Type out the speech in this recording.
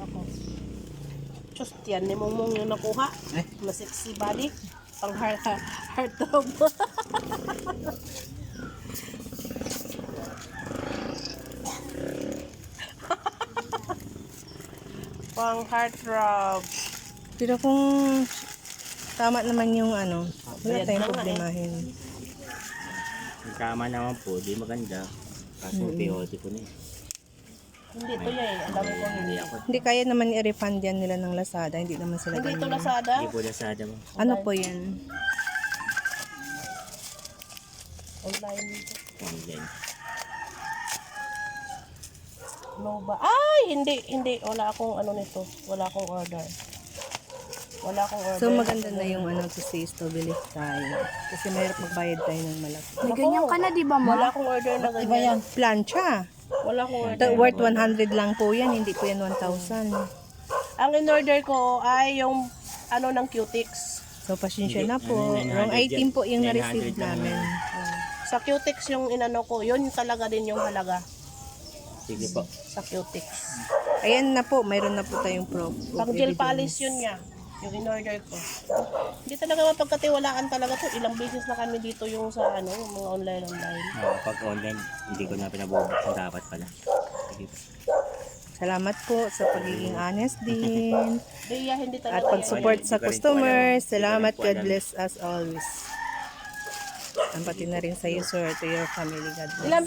ako. Diyos, yan ni Mongmong yung nakuha. Na sexy body. Pang heartthrob. Pang heartthrob. Pero kung tama naman yung ano, wala Bayad tayong na nga problemahin. Yung tama naman po, di maganda. Kaso POT po na eh. Hindi to yan eh. Alam ko hindi. ako. Hindi kaya naman i-refund yan nila ng Lazada, hindi naman sila Hindi ito ganyan. Lazada. Hindi po Lazada mo. Ano po yan? Online dito. Online. Nova. Ay, hindi. Wala akong ano nito. Wala akong order. So maganda na yung ano to say to believe tayo. Kasi mahirap magbayad tayo ng malaki. May ganyan ka na, di ba, ma? Wala akong order na ganyan. Plancha. Wala akong order. Worth 100 lang po yan, hindi po yan 1,000. Ang in-order ko ay yung ano ng Cutix. So pasensya na po. Ano, 900 Wrong item po yung 900 na-receive lang namin. Sa Cutix yung inano ko, yun talaga din yung halaga Sige po. sa Cutix. Ayan na po, mayroon na po tayong proof. of Pang gel evidence. polish yun niya, yung in-order ko. Hindi talaga mapagkatiwalaan talaga to. Ilang beses na kami dito yung sa ano, yung mga online. Pag online, hindi ko na pinabubuksan dapat pala. Sige po. Salamat po sa pagiging honest din. Kaya hindi At talaga yan. pag-support sa Hindi ko rin po customers. alam. Salamat. Hindi ko rin po God alam. bless us always. Ang pati na rin sa iyo, sir, to your family. God bless. Ilang